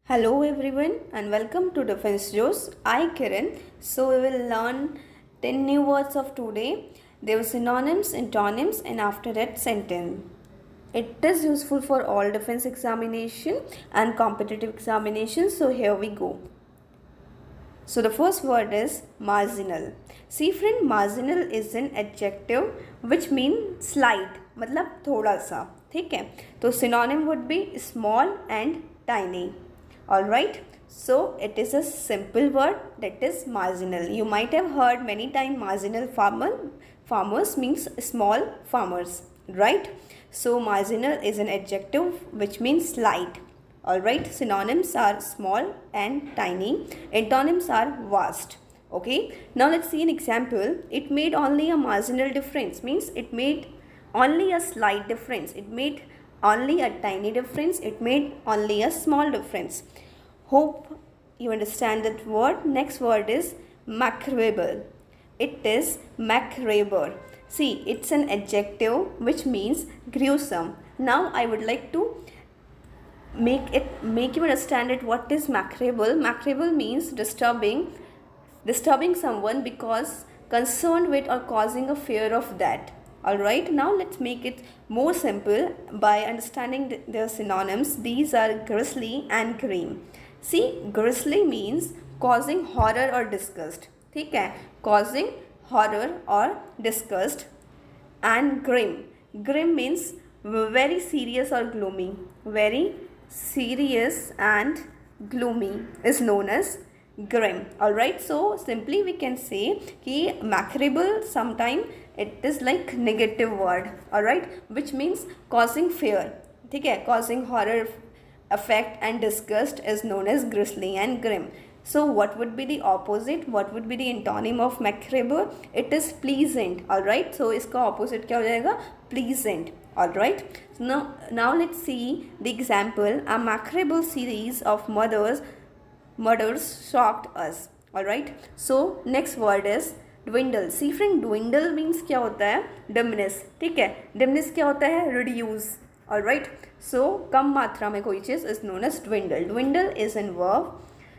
Hello everyone and welcome to Defense Joes. I Kiran. So we will learn 10 new words of today. There were synonyms, antonyms and after that sentence. It is useful for all defense examination and competitive examinations. So here we go. So the first word is marginal. See friend, marginal is an adjective which means slight, मतलब थोड़ा सा, ठीक है. तो synonym would be small and tiny. Alright, so it is a simple word, that is marginal. You might have heard many times marginal farmers means small farmers, right? So marginal is an adjective which means slight. Alright, synonyms are small and tiny. Antonyms are vast. Okay, now let's see an example. It made only a marginal difference, means it made only a slight difference. It made only a tiny difference. It made only a small difference. Hope you understand that word. Next word is macabre. It is macabre. See, it's an adjective which means gruesome. Now I would like to make you understand it. What is macabre? Macabre means disturbing someone because concerned with or causing a fear of that. Alright, now let's make it more simple by understanding their synonyms. These are grisly and grim. See, grisly means causing horror or disgust. ठीक है, causing horror or disgust. And grim means very serious or gloomy. Very serious and gloomy is known as grim. Alright, so simply we can say कि macabre sometime it is like negative word. Alright, which means causing fear. ठीक है, causing horror, affect and disgust is known as grisly and grim. So what would be the opposite? What would be the antonym of macabre? It is pleasant. Alright, so इसका opposite क्या हो जाएगा? Pleasant. Alright, so now let's see the example. A macabre series of murders shocked us. Alright, so next word is dwindle. See friend, dwindle means क्या होता है? Diminish. ठीक है, diminish क्या होता है? Reduce. Alright, so कम मात्रा में कोई चीज़ is known as dwindle. Dwindle is in verb.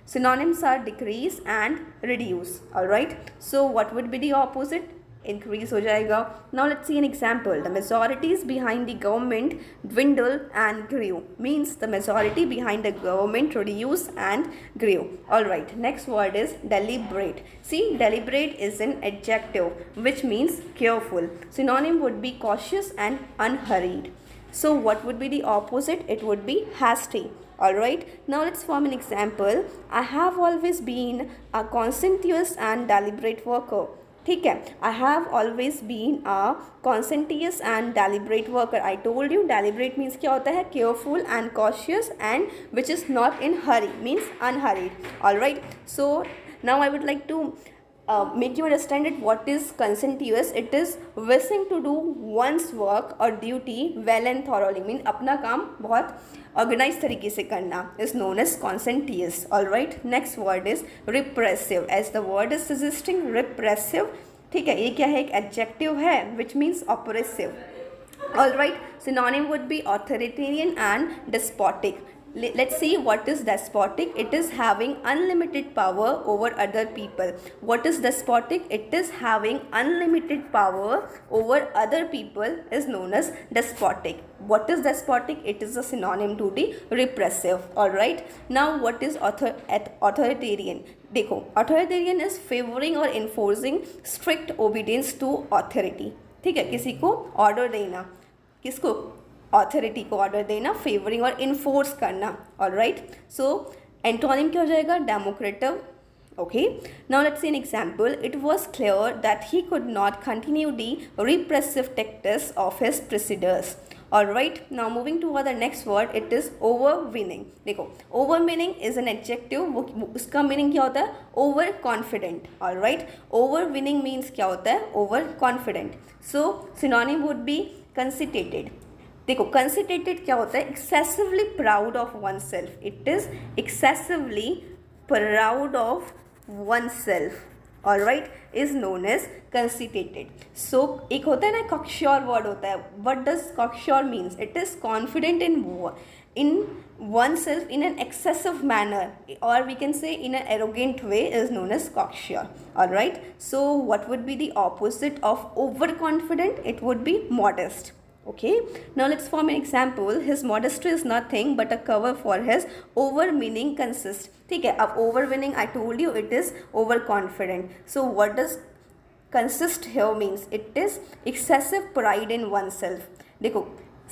Synonyms are decrease and reduce. Alright, so what would be the opposite? Increase हो जाएगा. Now let's see an example. The majorities behind the government dwindled and grew. Means the majority behind the government reduced and grew. Alright, next word is deliberate. See, deliberate is an adjective which means careful. Synonym would be cautious and unhurried. So what would be the opposite? It would be hasty. Alright, now let's form an example. I have always been a conscientious and deliberate worker. ठीक है, I have always been a conscientious and deliberate worker. I told you deliberate means क्या होता है? Careful and cautious and which is not in hurry, means unhurried. Alright, so now I would like to make you understand it. What is conscientious? It is wishing to do one's work or duty well and thoroughly. Mean अपना काम बहुत organise तरीके से करना is known as conscientious. Alright, next word is repressive. As the word is suggesting, repressive. ठीक है, ये क्या है? एक adjective है which means oppressive. Alright, synonym would be authoritarian and despotic. Let's see what is despotic. It is having unlimited power over other people. What is despotic? It is having unlimited power over other people is known as despotic. What is despotic? It is a synonym to the repressive. Alright, now what is authoritarian? देखो, authoritarian is favoring or enforcing strict obedience to authority. ठीक है, किसी को order देना, किसको? Authority को order देना, favouring और इन्फोर्स करना. ऑलराइट, सो एंटोनिम क्या हो जाएगा? Democratic. Okay, now let's see an example. It was clear that he could not continue the repressive tactics of his predecessors. Alright, now moving to the next word, it is overweening. देखो, overweening is an adjective. उसका meaning क्या होता है? Over confident. Alright, overweening means क्या होता है? Over confident. So synonym would be conceited. देखो, conceited क्या होता है? Excessively proud of oneself. It is excessively proud of oneself. Alright, is known as conceited. So एक होता है ना cocksure word होता है. What does cocksure means? It is confident in in oneself in an excessive manner, or we can say in an arrogant way, is known as cocksure. All right, so what would be the opposite of overconfident? It would be modest. Okay, now let's form an example. His modesty is nothing but a cover for his over meaning consist. ठीक है, अब over meaning I told you it is overconfident. So what does consist here means? It is excessive pride in oneself. देखो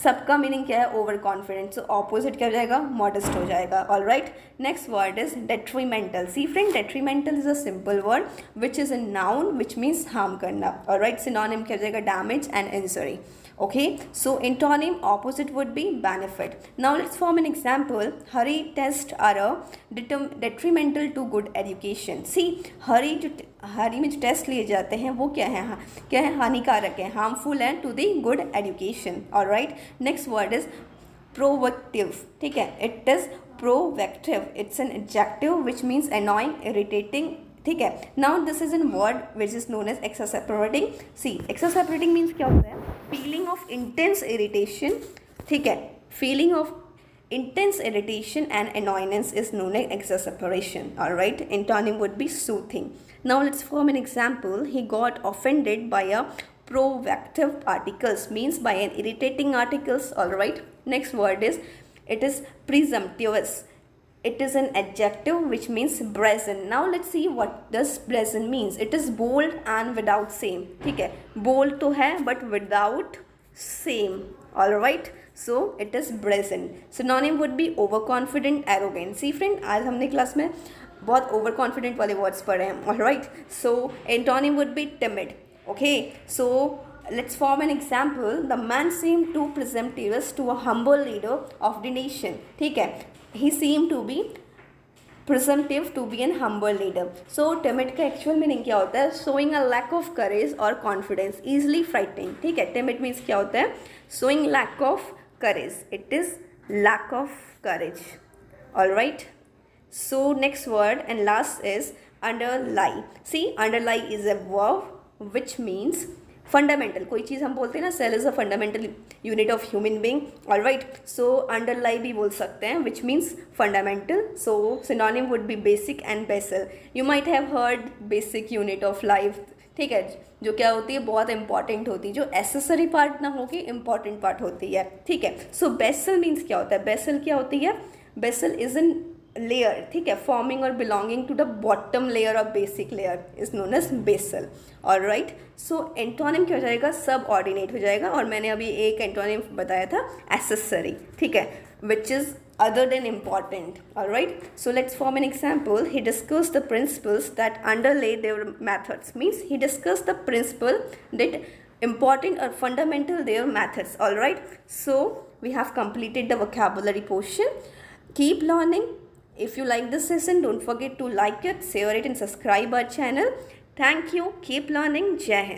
सबका meaning क्या है? Over confident. So opposite क्या हो जाएगा? मॉडेस्ट हो जाएगा. All right, next word is detrimental. See friend, detrimental is a simple word which is a noun which means harm करना. ऑल राइट, सिनोनिम क्या हो जाएगा? Damage and injury. Okay, so antonym opposite would be benefit. Now let's form an example. Hurry tests are detrimental to good education. See, हरी में जो test लिए जाते हैं वो क्या है? क्या है? हानिकारक है, हार्मफुल है to the good education. All right, next word is provocative. ठीक है, it is provocative. It's an adjective which means annoying, irritating. ठीक है, now this is an word which is known as exasperating. See, exasperating means क्या होता है? Feeling of intense irritation. ठीक है, feeling of intense irritation and annoyance is known as exasperation. All right, antonym would be soothing. Now let's form an example. He got offended by a provocative articles, means by an irritating articles. All right, next word is, it is presumptuous. It is an adjective which means brazen. Now let's see what does brazen means. It is bold and without same. ठीक है, bold तो है but without same. All right, so it is brazen. Synonym would be overconfident, arrogant. See friend, आज हमने class में बहुत overconfident वाले words पढ़े हैं. All right, so antonym would be timid. Okay, so let's form an example. The man seemed too presumptuous to a humble leader of the nation. ठीक है, he seemed to be presumptive to be an humble leader. So timid का actual meaning क्या होता है? Showing a lack of courage or confidence, easily frightening. ठीक है, timid means क्या होता है? Showing lack of courage. It is lack of courage. All right, so next word and last is underlie. See, underlie is a verb which means fundamental. कोई चीज़ हम बोलते हैं ना, cell is a fundamental unit of human being. All right, so underlie भी बोल सकते हैं which means fundamental. So synonym would be basic and basal. You might have heard basic unit of life. ठीक है, जो क्या होती है? बहुत इंपॉर्टेंट होती है, जो एसेसरी पार्ट ना होके इंपॉर्टेंट पार्ट होती है. ठीक है, सो बेसल मीन्स क्या होता है? बेसल क्या होती है? Basal is an layer. ठीक है, फॉर्मिंग और belonging to the bottom layer of basic layer is known as basal. All right, so antonym क्या हो जाएगा? सब ऑर्डिनेट हो जाएगा. और मैंने अभी एक एंटोनिम बताया था, एसेसरी. ठीक है, which is other than important. All right, so let's form an example. He discussed the principles that underlay their methods. Means he discussed the principle that important or fundamental their methods. All right, so we have completed the vocabulary portion. Keep learning. If you like this session, don't forget to like it, share it and subscribe our channel. Thank you. Keep learning. Jai Hind.